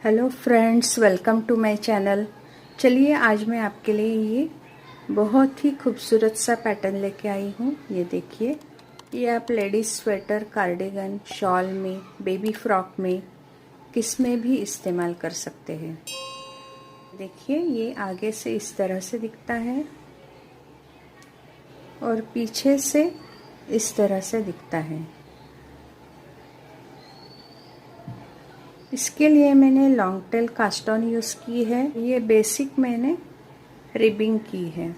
Hello friends, welcome to my channel. चलिए आज मैं आपके लिए ये बहुत ही खूबसूरत सा पैटर्न लेके आई हूँ। ये देखिए, ये आप लेडीज़ स्वेटर, कार्डिगन, शॉल में, बेबी फ्रॉक में, किस में भी इस्तेमाल कर सकते हैं। देखिए, ये आगे से इस तरह से दिखता है और पीछे से इस तरह से दिखता है। इसके लिए मैंने long tail cast on use की है। ये बेसिक मैंने रिबिंग की है।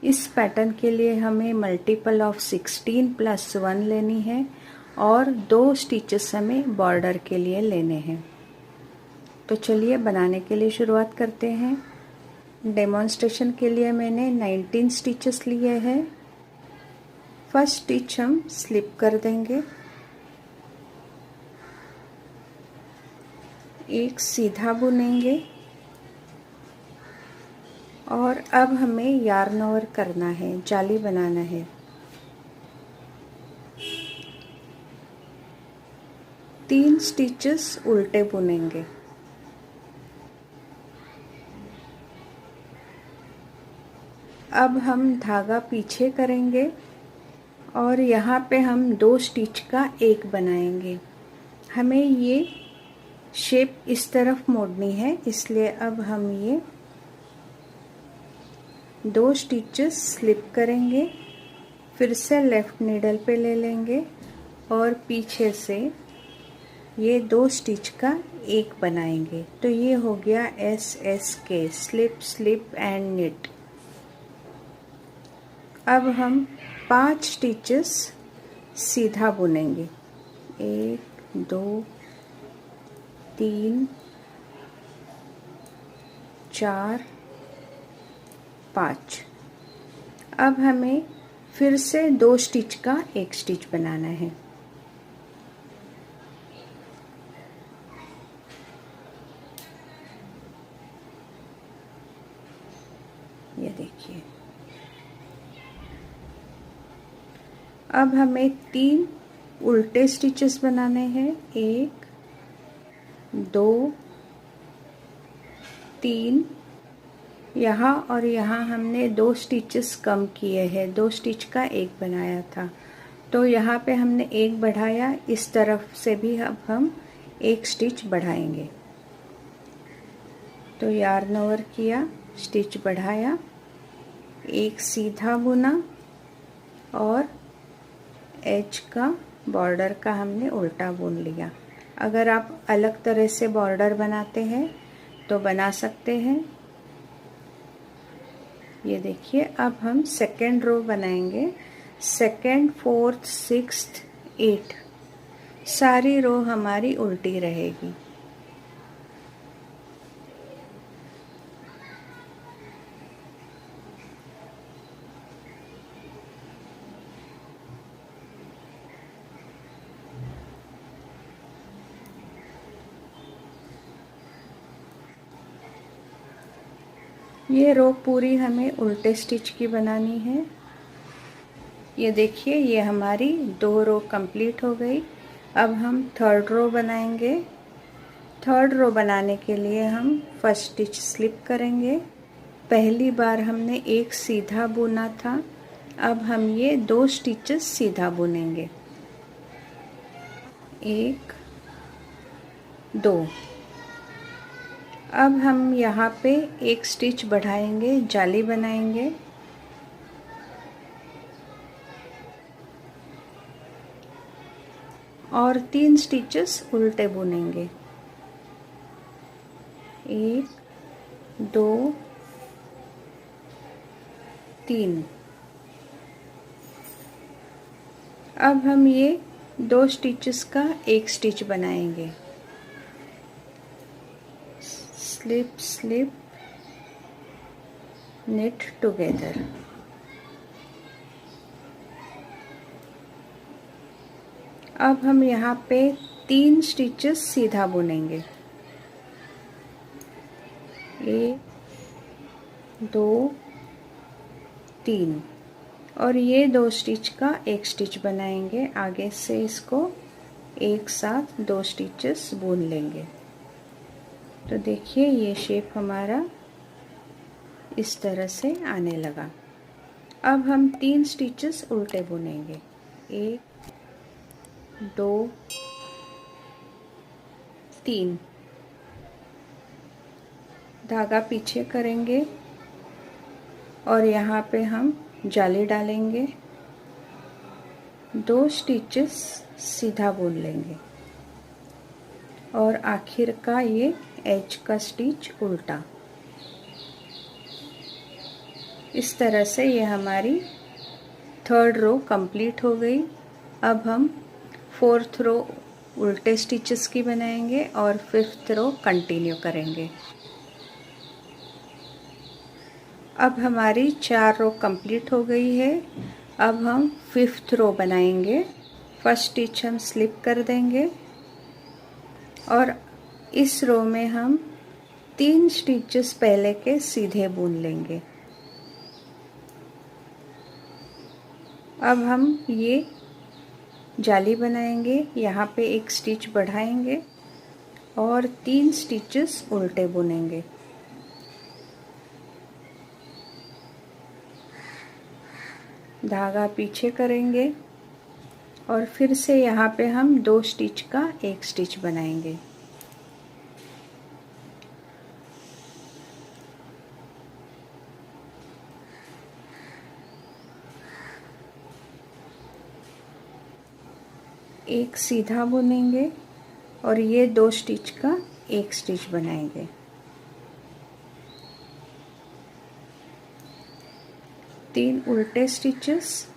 इस पैटर्न के लिए हमें मल्टीपल ऑफ 16 + 1 लेनी है और 2 स्टिचेस हमें बॉर्डर के लिए लेने हैं। तो चलिए बनाने के लिए शुरुआत करते हैं। डेमोन्स्ट्रेशन के लिए मैंने 19 स्टिचेस लिए हैं। फर्स्ट स्टिच हम स्लिप कर देंगे, एक सीधा बुनेंगे और अब हमें यार्न ओवर करना है, जाली बनाना है। तीन स्टिचेस उल्टे बुनेंगे। अब हम धागा पीछे करेंगे और यहाँ पे हम 2 स्टिच का एक बनाएंगे। हमें ये शेप इस तरफ मोड़नी है, इसलिए अब हम ये 2 स्टिचेस स्लिप करेंगे, फिर से लेफ्ट नीडल पे ले लेंगे और पीछे से ये 2 स्टिच का एक बनाएंगे। तो ये हो गया SSK, slip slip and knit. अब हम 5 स्टिचेस सीधा बुनेंगे, 1 2 3 4 5। अब हमें फिर से 2 स्टिच का एक स्टिच बनाना है। ये देखिए, अब हमें 3 उल्टे स्टिचेस बनाने हैं, 1 2 3। यहाँ और यहाँ हमने 2 स्टिचेस कम किए हैं, 2 स्टिच का एक बनाया था, तो यहाँ पे हमने एक बढ़ाया। इस तरफ से भी अब हम एक स्टिच बढ़ाएंगे। तो यार्न ओवर किया, स्टिच बढ़ाया, एक सीधा बुना और एज का, बॉर्डर का हमने उल्टा बुन लिया। अगर आप अलग तरह से बॉर्डर बनाते हैं तो बना सकते हैं। ये देखिए, अब हम सेकेंड रो बनाएंगे। सेकेंड, फोर्थ, सिक्स्थ, 8 सारी रो हमारी उल्टी रहेगी। ये रो पूरी हमें उल्टे स्टिच की बनानी है। ये देखिए, ये हमारी 2 रो कंप्लीट हो गई। अब हम थर्ड रो बनाएंगे। थर्ड रो बनाने के लिए हम फर्स्ट स्टिच स्लिप करेंगे। पहली बार हमने एक सीधा बुना था, अब हम ये 2 स्टिचेस सीधा बुनेंगे, 1 2। अब हम यहाँ पे एक स्टिच बढ़ाएंगे, जाली बनाएंगे और 3 स्टिचेस उल्टे बुनेंगे, 1 2 3। अब हम ये 2 स्टिचेस का एक स्टिच बनाएंगे, स्लिप स्लिप knit together। अब हम यहाँ पे 3 स्टिचेस सीधा बुनेंगे, 1 2 3। और ये 2 स्टिच का एक स्टिच बनाएंगे। आगे से इसको एक साथ 2 स्टिचेस बुन लेंगे। तो देखिए ये शेप हमारा इस तरह से आने लगा। अब हम 3 स्टिचेस उल्टे बुनेंगे, 1 2 3। धागा पीछे करेंगे और यहाँ पे हम जाली डालेंगे, 2 स्टिचेस सीधा बुन लेंगे और आखिर का ये एज का स्टिच उल्टा। इस तरह से ये हमारी 3rd रो कंप्लीट हो गई। अब हम 4th रो उल्टे स्टिचेस की बनाएंगे और 5th रो कंटिन्यू करेंगे। अब हमारी 4 रो कंप्लीट हो गई है। अब हम 5th रो बनाएंगे। फर्स्ट स्टिच हम स्लिप कर देंगे और इस रो में हम 3 स्टिचेस पहले के सीधे बुन लेंगे। अब हम ये जाली बनाएंगे, यहाँ पे एक स्टिच बढ़ाएंगे और 3 स्टिचेस उल्टे बुनेंगे। धागा पीछे करेंगे और फिर से यहाँ पे हम 2 स्टिच का एक स्टिच बनाएंगे। एक सीधा बुनेंगे और ये 2 स्टिच का एक स्टिच बनाएंगे। 3 उल्टे स्टिचेस,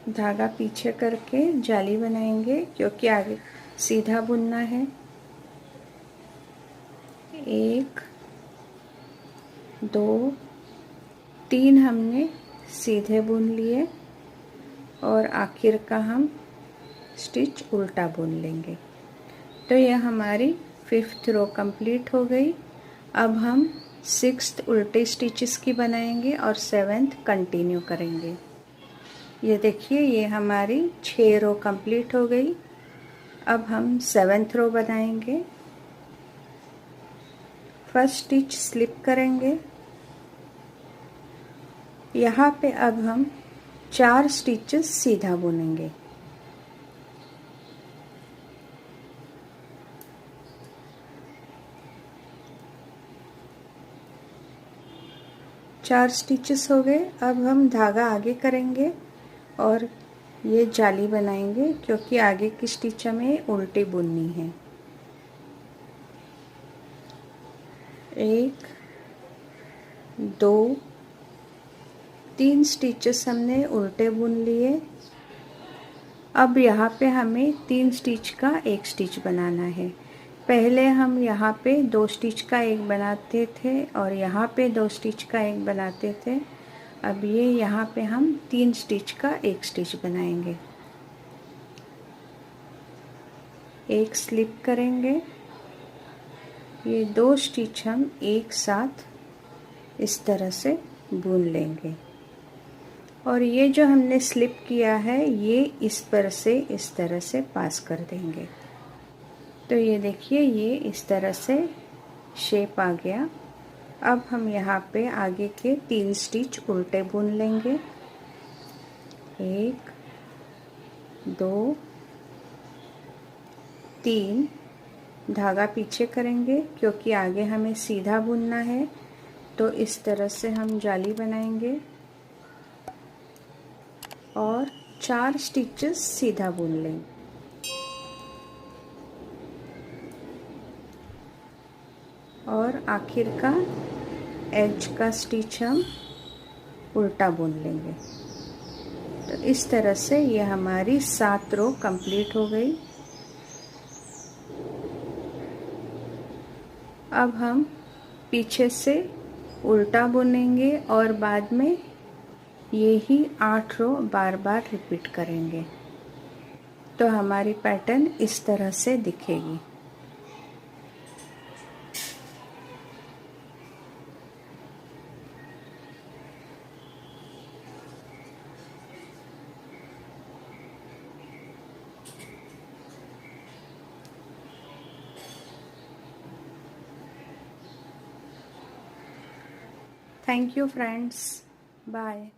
धागा पीछे करके जाली बनाएंगे क्योंकि आगे सीधा बुनना है। 1 2 3 हमने सीधे बुन लिए और आखिर का हम स्टिच उल्टा बुन लेंगे। तो यह हमारी 5th रो कंप्लीट हो गई। अब हम 6th उल्टे स्टिचेस की बनाएंगे और 7th कंटिन्यू करेंगे। ये देखिए ये हमारी 6 रो कंप्लीट हो गई। अब हम 7th रो बनाएंगे। फर्स्ट स्टिच स्लिप करेंगे, यहाँ पे अब हम 4 स्टिचेस सीधा बुनेंगे। चार स्टिचेस हो गए। अब हम धागा आगे करेंगे और ये जाली बनाएंगे क्योंकि आगे की स्टिच हमें उल्टी बुननी है। 1 2 3 स्टिचेस हमने उल्टे बुन लिए। अब यहाँ पे हमें 3 स्टिच का एक स्टिच बनाना है। पहले हम यहाँ पे 2 स्टिच का एक बनाते थे और यहाँ पे 2 स्टिच का एक बनाते थे। अब ये यहाँ पे हम 3 स्टिच का एक स्टिच बनाएंगे। एक स्लिप करेंगे, ये 2 स्टिच हम एक साथ इस तरह से बुन लेंगे और ये जो हमने स्लिप किया है ये इस पर से इस तरह से पास कर देंगे। तो ये देखिए ये इस तरह से शेप आ गया। अब हम यहाँ पे आगे के 3 स्टिच उल्टे बुन लेंगे। 1 2 3। धागा पीछे करेंगे क्योंकि आगे हमें सीधा बुनना है। तो इस तरह से हम जाली बनाएंगे और 4 स्टिचेस सीधा बुन लेंगे। और आखिर का एज का स्टिच हम उल्टा बुन लेंगे। तो इस तरह से ये हमारी 7 रो कंप्लीट हो गई। अब हम पीछे से उल्टा बुनेंगे और बाद में यही 8 रो बार बार रिपीट करेंगे। तो हमारी पैटर्न इस तरह से दिखेगी। Thank you friends, bye.